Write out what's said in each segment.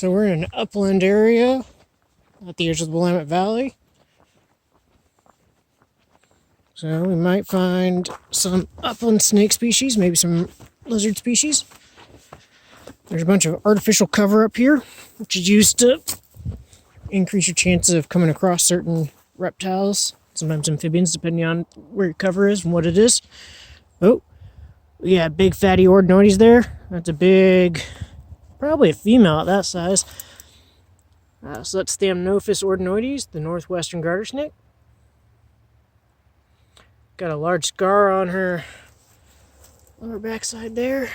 So we're in an upland area at the edge of the Willamette Valley. So we might find some upland snake species, maybe some lizard species. There's a bunch of artificial cover up here, which is used to increase your chances of coming across certain reptiles, sometimes amphibians, depending on where your cover is and what it is. Oh, yeah, big fatty ordinoides there. That's a big, probably a female at that size. So that's Thamnophis ordinoides, the Northwestern Gartersnake. Got a large scar on her lower backside there.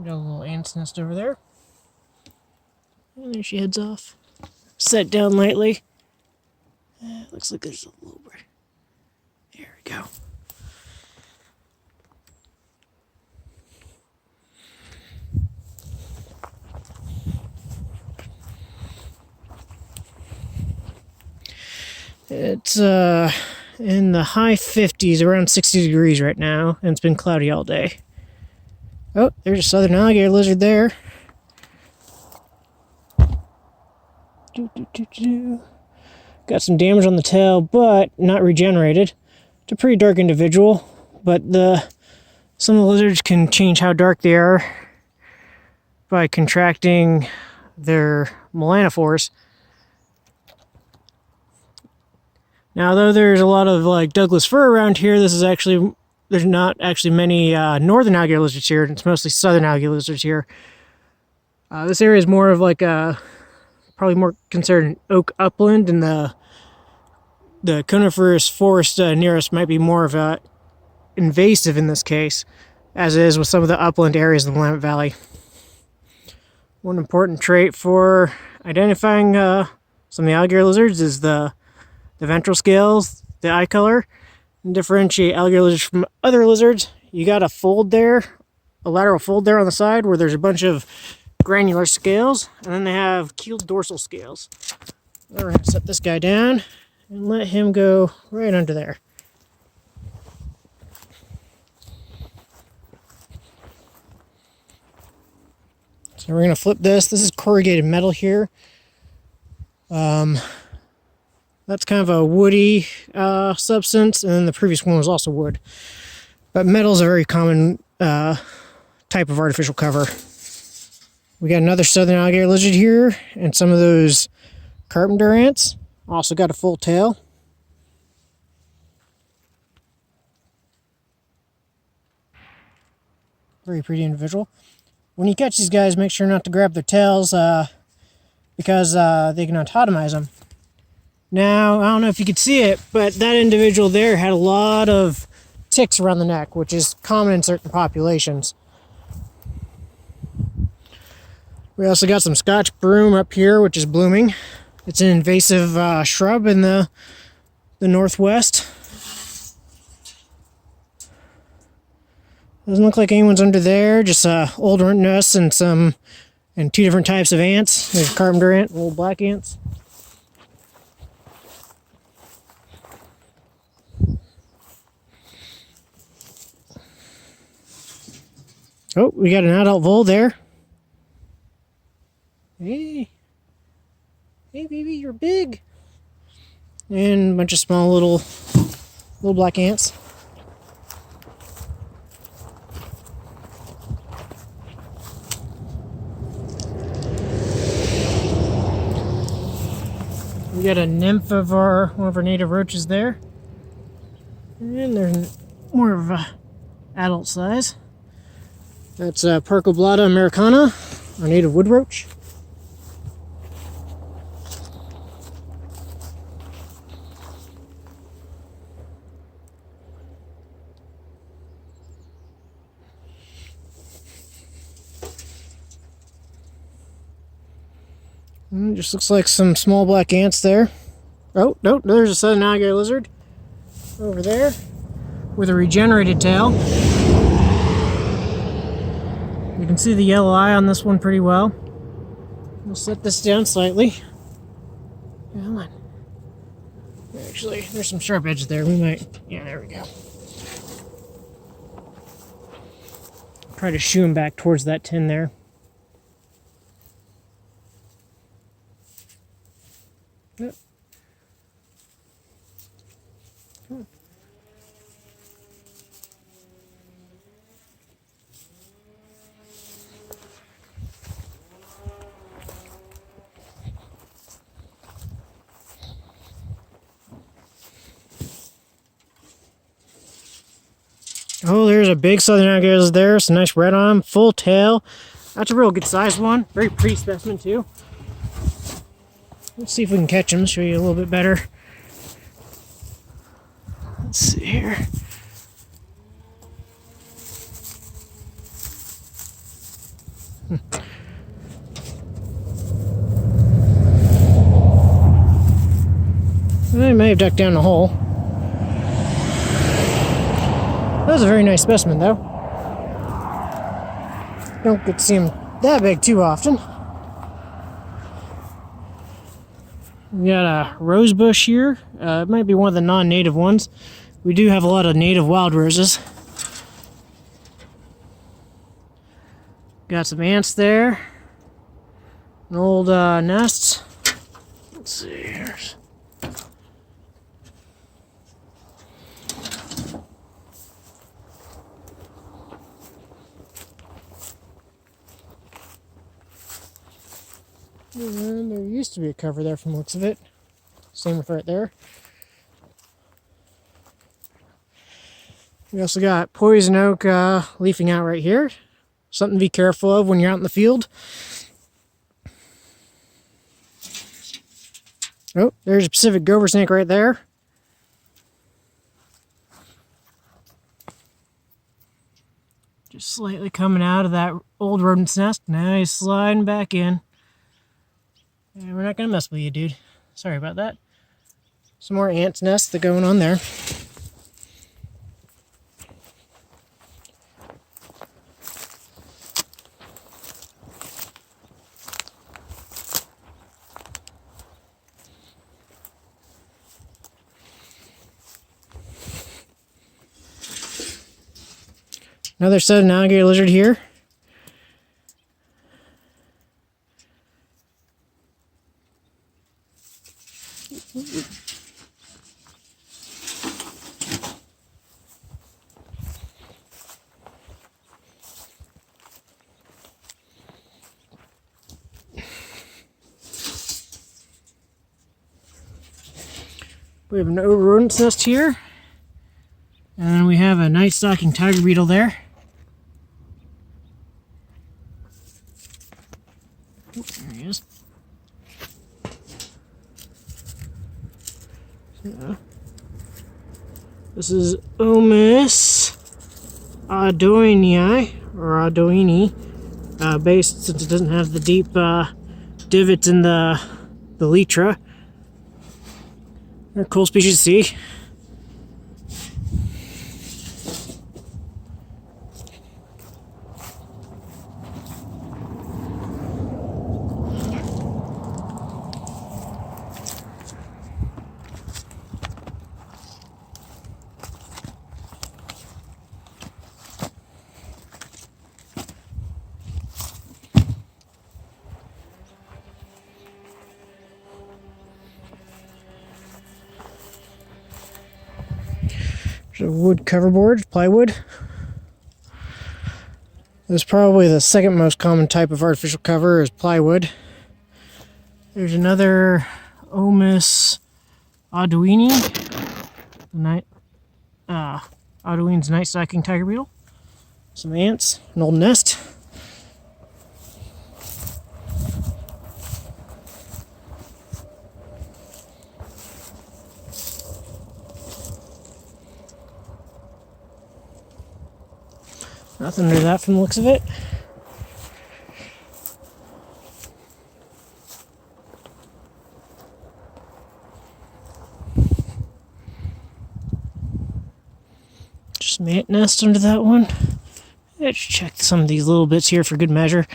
Got a little ant's nest over there. And there she heads off. Set down lightly. Looks like there's a little bit. There we go. It's in the high 50s, around 60 degrees right now, and it's been cloudy all day. Oh, there's a Southern Alligator Lizard there. Got some damage on the tail, but not regenerated. It's a pretty dark individual, but some of the lizards can change how dark they are by contracting their melanophores. Now, though there's a lot of like Douglas fir around here, there's not actually many northern alligator lizards here. It's mostly southern alligator lizards here. This area is more of like probably more considered an oak upland, and the coniferous forest near us might be more of a invasive in this case, as is with some of the upland areas in the Willamette Valley. One important trait for identifying some of the alligator lizards is the ventral scales, the eye color. And differentiate alligator lizards from other lizards, you got a fold there, a lateral fold there on the side where there's a bunch of granular scales, and then they have keeled dorsal scales. We're going to set this guy down and let him go right under there. So we're going to flip this. This is corrugated metal here. That's kind of a woody substance, and then the previous one was also wood. But metal is a very common type of artificial cover. We got another southern alligator lizard here, and some of those carpenter ants. Also got a full tail. Very pretty individual. When you catch these guys, make sure not to grab their tails because they can autotomize them. Now, I don't know if you could see it, but that individual there had a lot of ticks around the neck, which is common in certain populations. We also got some Scotch broom up here, which is blooming. It's an invasive shrub in the northwest. Doesn't look like anyone's under there, just old runt nests and two different types of ants. There's carpenter ant, old black ants. Oh, we got an adult vole there. Hey, baby, you're big. And a bunch of small little black ants. We got a nymph of one of our native roaches there. And there's more of a adult size. That's Parcoblata americana, our native wood roach. And it just looks like some small black ants there. Oh, no, there's a southern alligator lizard over there with a regenerated tail. You can see the yellow eye on this one pretty well. We'll set this down slightly. Come on. Actually, there's some sharp edges there. We might... Yeah, there we go. Try to shoo him back towards that tin there. Yep. Oh, there's a big Southern Alligator Lizard there. Some nice red on him, full tail. That's a real good sized one. Very pretty specimen too. Let's see if we can catch him. Show you a little bit better. Let's see here. I may have ducked down the hole. That was a very nice specimen, though. Don't get to see him that big too often. We got a rose bush here. It might be one of the non-native ones. We do have a lot of native wild roses. Got some ants there. An old nest. Let's see here. And there used to be a cover there from the looks of it. Same with right there. We also got poison oak leafing out right here. Something to be careful of when you're out in the field. Oh, there's a Pacific Gophersnake right there. Just slightly coming out of that old rodent's nest. Now he's sliding back in. And we're not going to mess with you, dude. Sorry about that. Some more ants' nests that are going on there. Another Southern Alligator Lizard here. We have an rodent's nest here, and we have a Nightstalking tiger beetle there. Oh, there he is. So, this is Omus audouini, or audouini, based since it doesn't have the deep divots in the elytra. They're a cool species to see. There's a wood coverboard, plywood. This is probably the second most common type of artificial cover is plywood. There's another Omus audouini, Audouin's Nightstalking tiger beetle. Some ants, an old nest. Nothing under that from the looks of it. Just some ant nest under that one. Let's check some of these little bits here for good measure.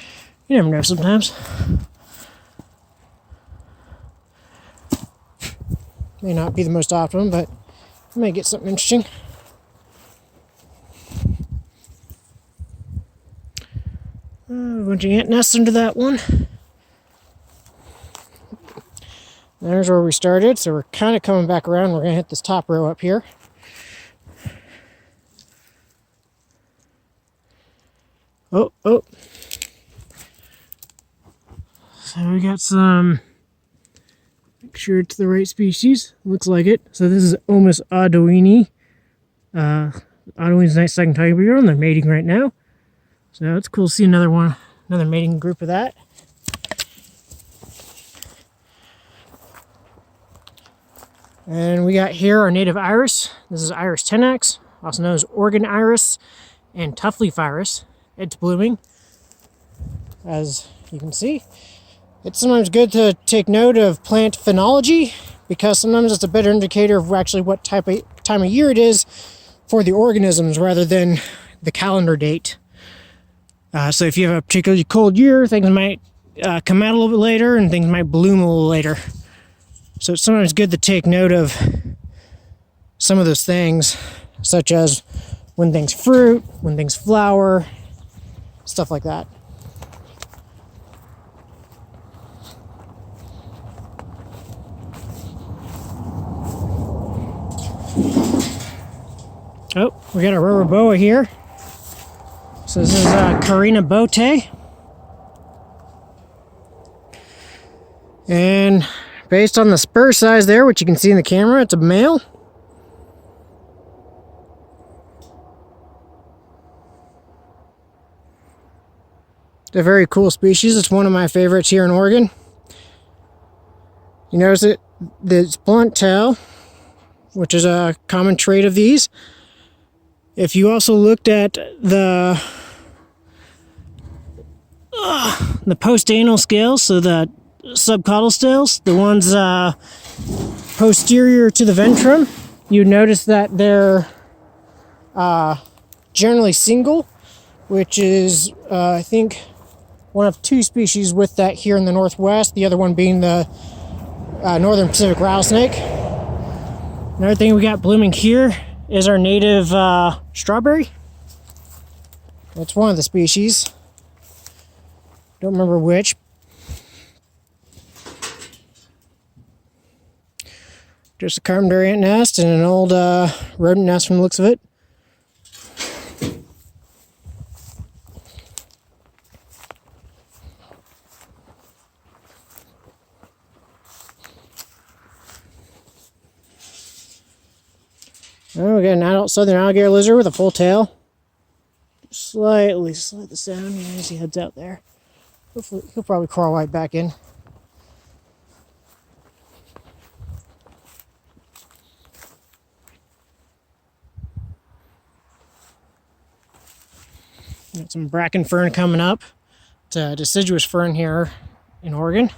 You never know sometimes. May not be the most optimum, but I may get something interesting. A bunch of ant nests under that one. There's where we started, so we're kind of coming back around. We're going to hit this top row up here. Oh. So we got some, make sure it's the right species. Looks like it. So this is Omus audouini. Audouin's Nightstalking tiger beetle, and they're mating right now. So it's cool to see another mating group of that. And we got here our native iris. This is Iris tenax, also known as organ iris and tough leaf iris. It's blooming, as you can see. It's sometimes good to take note of plant phenology, because sometimes it's a better indicator of actually what time of year it is for the organisms rather than the calendar date. So if you have a particularly cold year, things might come out a little bit later and things might bloom a little later. So it's sometimes good to take note of some of those things, such as when things fruit, when things flower, stuff like that. Oh, we got a rubber boa here. So this is Charina bottae. And based on the spur size there, which you can see in the camera, it's a male. It's a very cool species. It's one of my favorites here in Oregon. You notice it's blunt tail, which is a common trait of these. If you also looked at the postanal scales, so the subcaudal scales, the ones posterior to the ventrum, you notice that they're generally single, which is, I think, one of two species with that here in the Northwest, the other one being the Northern Pacific rattlesnake. Another thing we got blooming here is our native strawberry. It's one of the species. Don't remember which. Just a carpenter ant nest and an old rodent nest from the looks of it. Oh, we got an adult Southern Alligator Lizard with a full tail. Slightly slow the sound as he heads out there. Hopefully, he'll probably crawl right back in. Got some bracken fern coming up. It's a deciduous fern here in Oregon.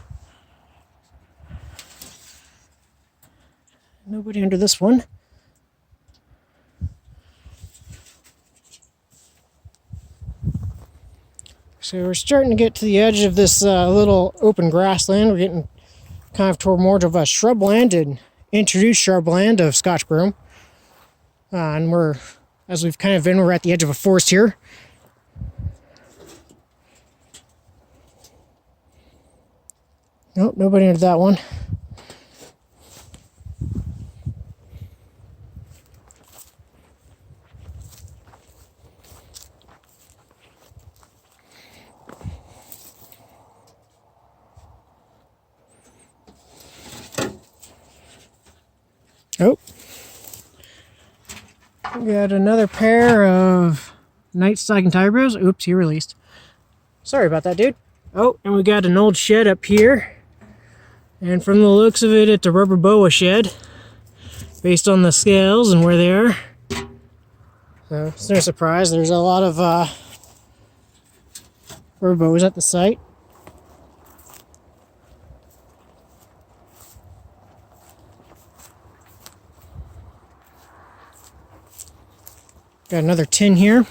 Nobody under this one. So we're starting to get to the edge of this little open grassland. We're getting kind of toward more of a shrubland and introduced shrubland of Scotch broom. And as we've kind of been, we're at the edge of a forest here. Nope, nobody under that one. Oh, we got another pair of Nightstalking tiger beetles. Oops, he released. Sorry about that, dude. Oh, and we got an old shed up here. And from the looks of it, it's a Rubber Boa shed, based on the scales and where they are. So it's no surprise. There's a lot of Rubber Boas at the site. Got another tin here.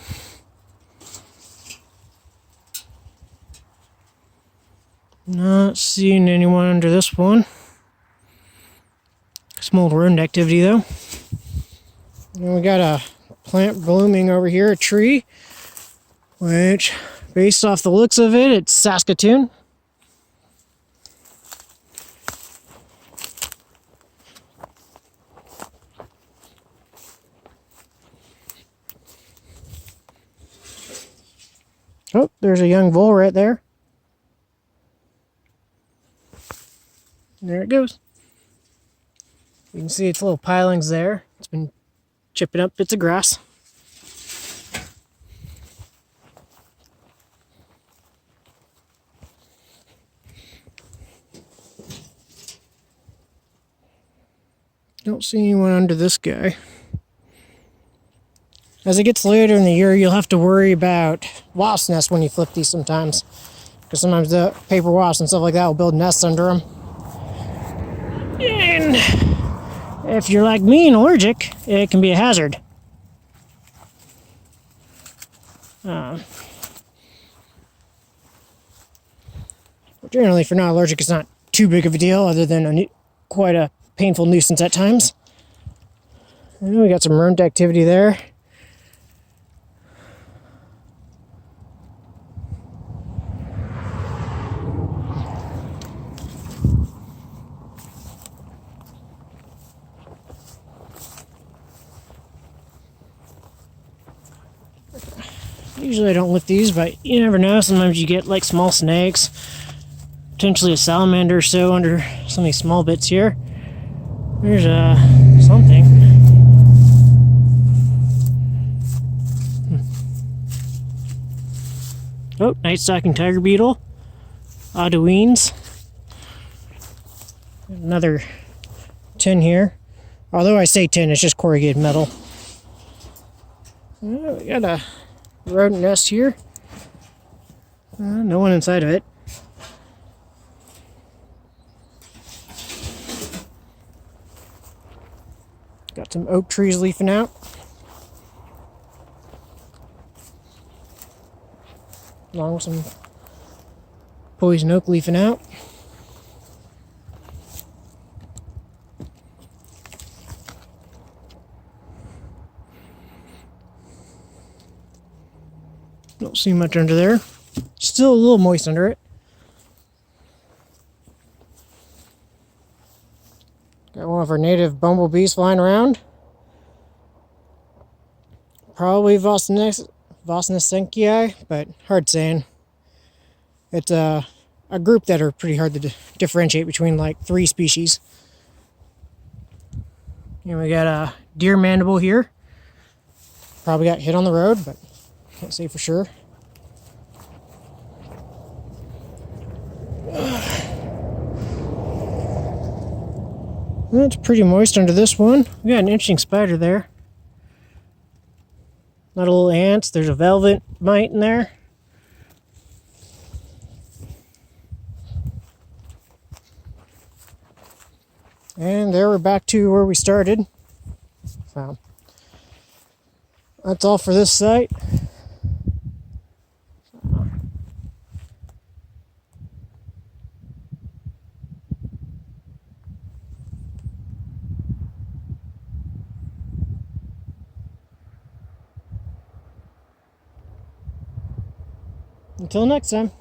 Not seeing anyone under this one. Small rodent activity though. And we got a plant blooming over here, a tree, which, based off the looks of it, it's Saskatoon. Oh, there's a young vole right there. There it goes. You can see its little pilings there. It's been chipping up bits of grass. Don't see anyone under this guy. As it gets later in the year, you'll have to worry about wasp nests when you flip these sometimes. Because sometimes the paper wasps and stuff like that will build nests under them. And if you're like me and allergic, it can be a hazard. But generally, if you're not allergic, it's not too big of a deal, other than quite a painful nuisance at times. And we got some rodent activity there. Usually I don't lift these, but you never know. Sometimes you get like small snakes, potentially a salamander or so under some of these small bits here. There's something. Oh, Nightstalking tiger beetle, Audouins. Another tin here. Although I say tin, it's just corrugated metal. We got a rodent nest here. No one inside of it. Got some oak trees leafing out. Along with some poison oak leafing out. Don't see much under there. Still a little moist under it. Got one of our native bumblebees flying around. Probably Vosnesenchii, but hard saying. It's a group that are pretty hard to differentiate between like 3 species. And we got a deer mandible here. Probably got hit on the road, but can't say for sure. It's pretty moist under this one. We got an interesting spider there. Not a little ants. There's a velvet mite in there. And there we're back to where we started. So that's all for this site. Until next time.